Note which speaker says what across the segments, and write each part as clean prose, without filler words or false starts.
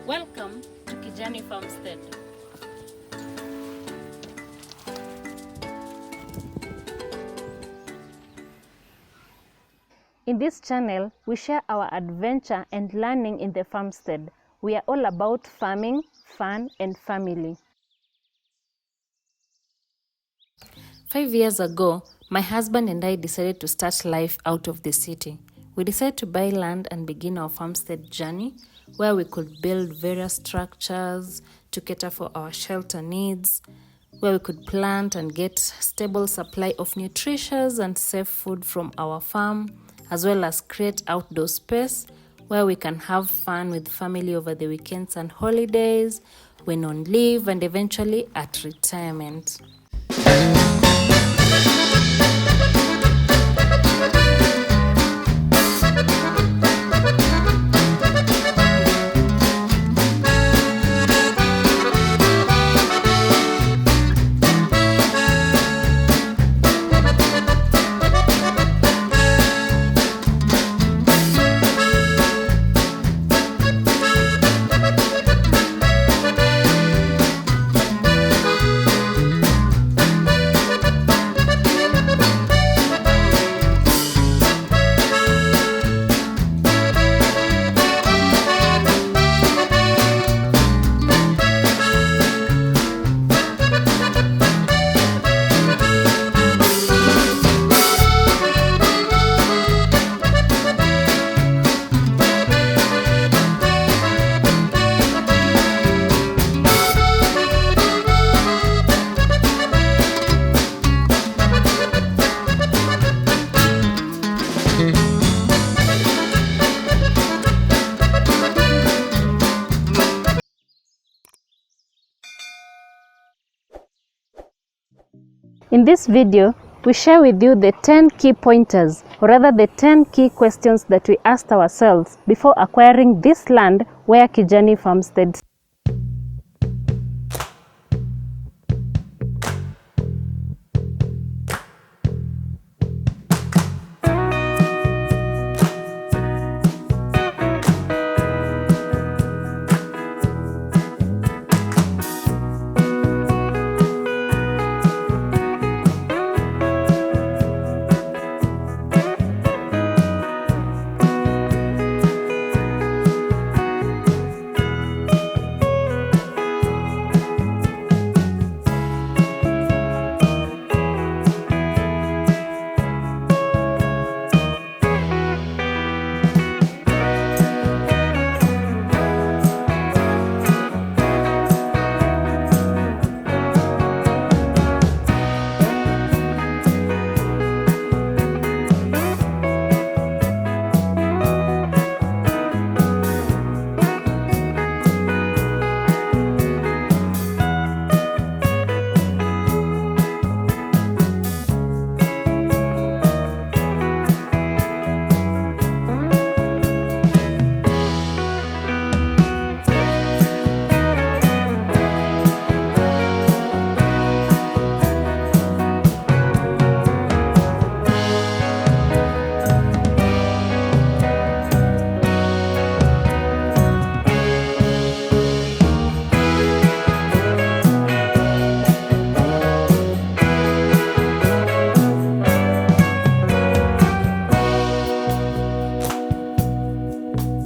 Speaker 1: Welcome to Kijani Farmstead. In this channel, we share our adventure and learning in the farmstead. We are all about farming, fun, and family. 5 years ago, my husband and I decided to start life out of the city. We decided to buy land and begin our farmstead journey, where we could build various structures to cater for our shelter needs, where we could plant and get stable supply of nutritious and safe food from our farm, as well as create outdoor space where we can have fun with family over the weekends and holidays, when on leave, and eventually at retirement. In this video, we share with you the 10 key pointers, or rather the 10 key questions that we asked ourselves before acquiring this land where Kijani Farmstead.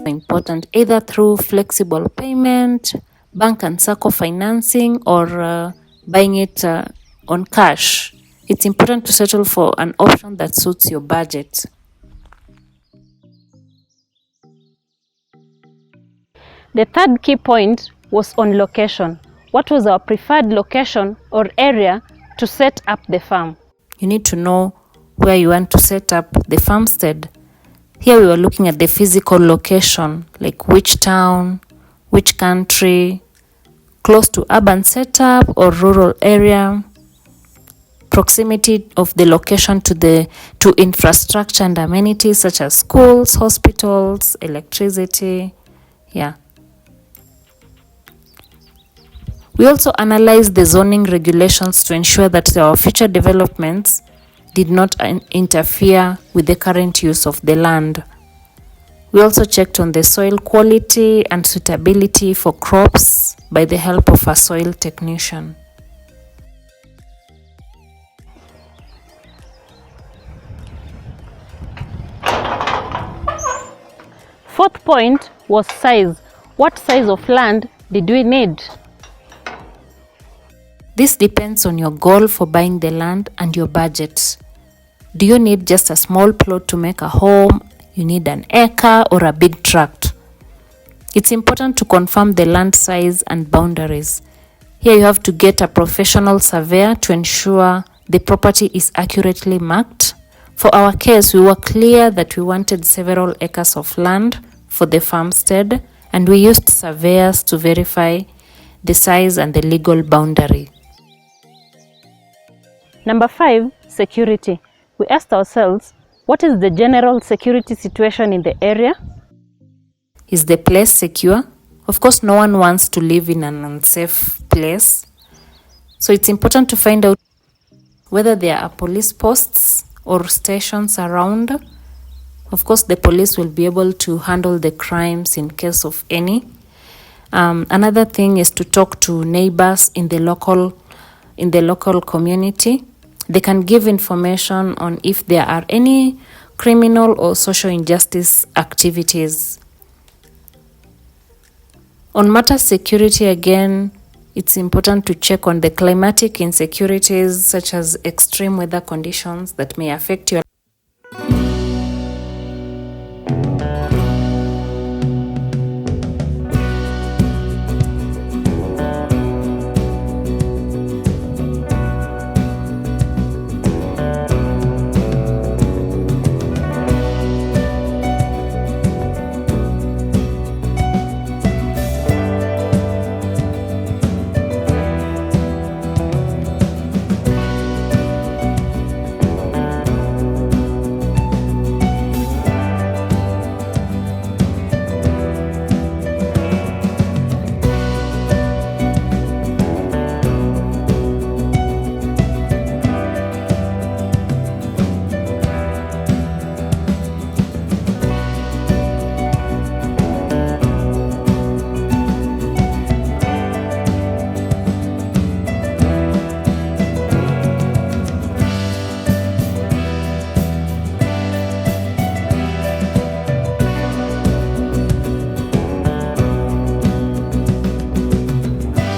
Speaker 1: Important either through flexible payment, bank and circle financing, or buying it on cash. It's important to settle for an option that suits your budget. The third key point was on location. What was our preferred location or area to set up the farm? You need to know where you want to set up the farmstead. Here we were looking at the physical location, like which town, which country, close to urban setup or rural area, proximity of the location to infrastructure and amenities such as schools, hospitals, electricity. Yeah. We also analyzed the zoning regulations to ensure that our future developments did not interfere with the current use of the land. We also checked on the soil quality and suitability for crops by the help of a soil technician. Fourth point was size. What size of land did we need? This depends on your goal for buying the land and your budget. Do you need just a small plot to make a home? You need an acre or a big tract? It's important to confirm the land size and boundaries. Here you have to get a professional surveyor to ensure the property is accurately marked. For our case, we were clear that we wanted several acres of land for the farmstead, and we used surveyors to verify the size and the legal boundary. Number 5, security. We asked ourselves, what is the general security situation in the area? Is the place secure? Of course, no one wants to live in an unsafe place. So it's important to find out whether there are police posts or stations around. Of course, the police will be able to handle the crimes in case of any. Another thing is to talk to neighbors in the local community. They can give information on if there are any criminal or social injustice activities. On matter security, again, it's important to check on the climatic insecurities such as extreme weather conditions that may affect your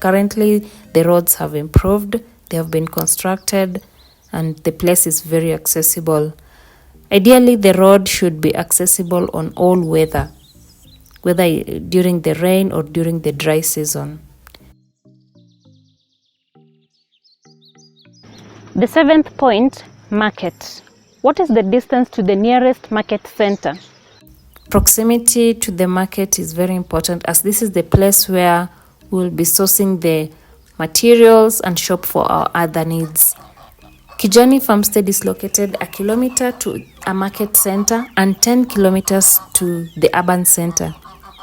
Speaker 1: Currently, the roads have improved, they have been constructed, and the place is very accessible. Ideally, the road should be accessible on all weather, whether during the rain or during the dry season. The 7th point, market. What is the distance to the nearest market center? Proximity to the market is very important, as this is the place where we'll be sourcing the materials and shop for our other needs. Kijani Farmstead is located 1 kilometer to a market center and 10 kilometers to the urban center.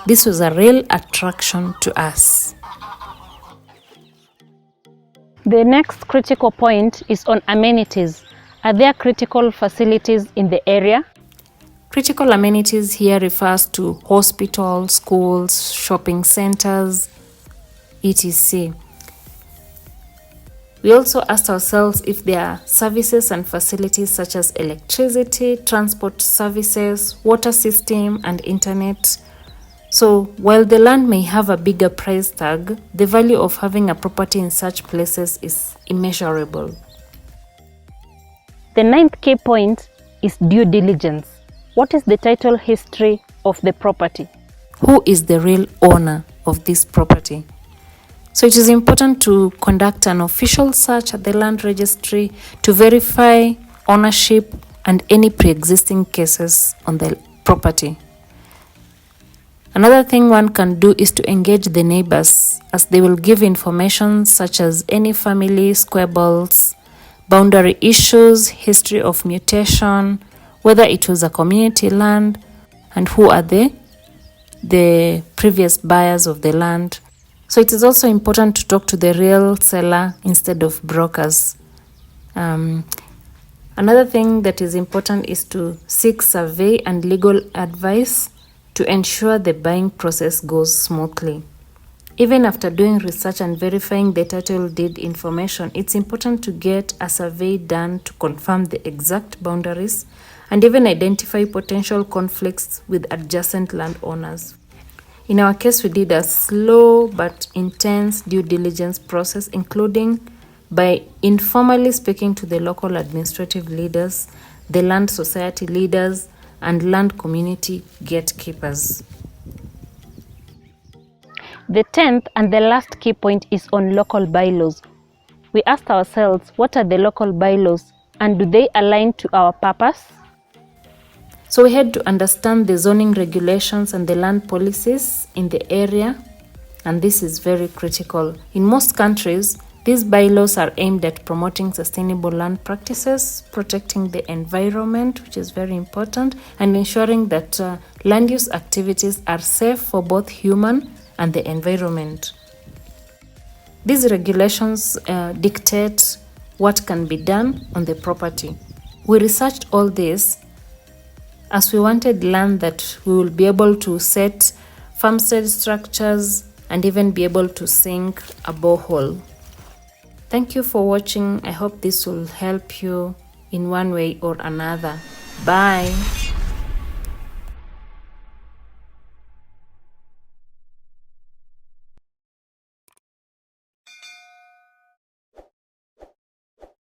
Speaker 1: This was a real attraction to us. The next critical point is on amenities. Are there critical facilities in the area? Critical amenities here refers to hospitals, schools, shopping centers, etc. We also asked ourselves if there are services and facilities such as electricity, transport services, water system, and internet. So while the land may have a bigger price tag, the value of having a property in such places is immeasurable. The 9th key point is due diligence. What is the title history of the property? Who is the real owner of this property? So it is important to conduct an official search at the land registry to verify ownership and any pre-existing cases on the property. Another thing one can do is to engage the neighbors, as they will give information such as any family squabbles, boundary issues, history of mutation, whether it was a community land, and who are the previous buyers of the land. So it is also important to talk to the real seller instead of brokers. Another thing that is important is to seek survey and legal advice to ensure the buying process goes smoothly. Even after doing research and verifying the title deed information, it's important to get a survey done to confirm the exact boundaries and even identify potential conflicts with adjacent landowners. In our case, we did a slow but intense due diligence process, including by informally speaking to the local administrative leaders, the land society leaders, and land community gatekeepers. The 10th and the last key point is on local bylaws. We asked ourselves, what are the local bylaws and do they align to our purpose? So we had to understand the zoning regulations and the land policies in the area, and this is very critical. In most countries, these bylaws are aimed at promoting sustainable land practices, protecting the environment, which is very important, and ensuring that land use activities are safe for both human and the environment. These regulations dictate what can be done on the property. We researched all this as we wanted land that we will be able to set farmstead structures and even be able to sink a borehole. Thank you for watching. I hope this will help you in one way or another. Bye.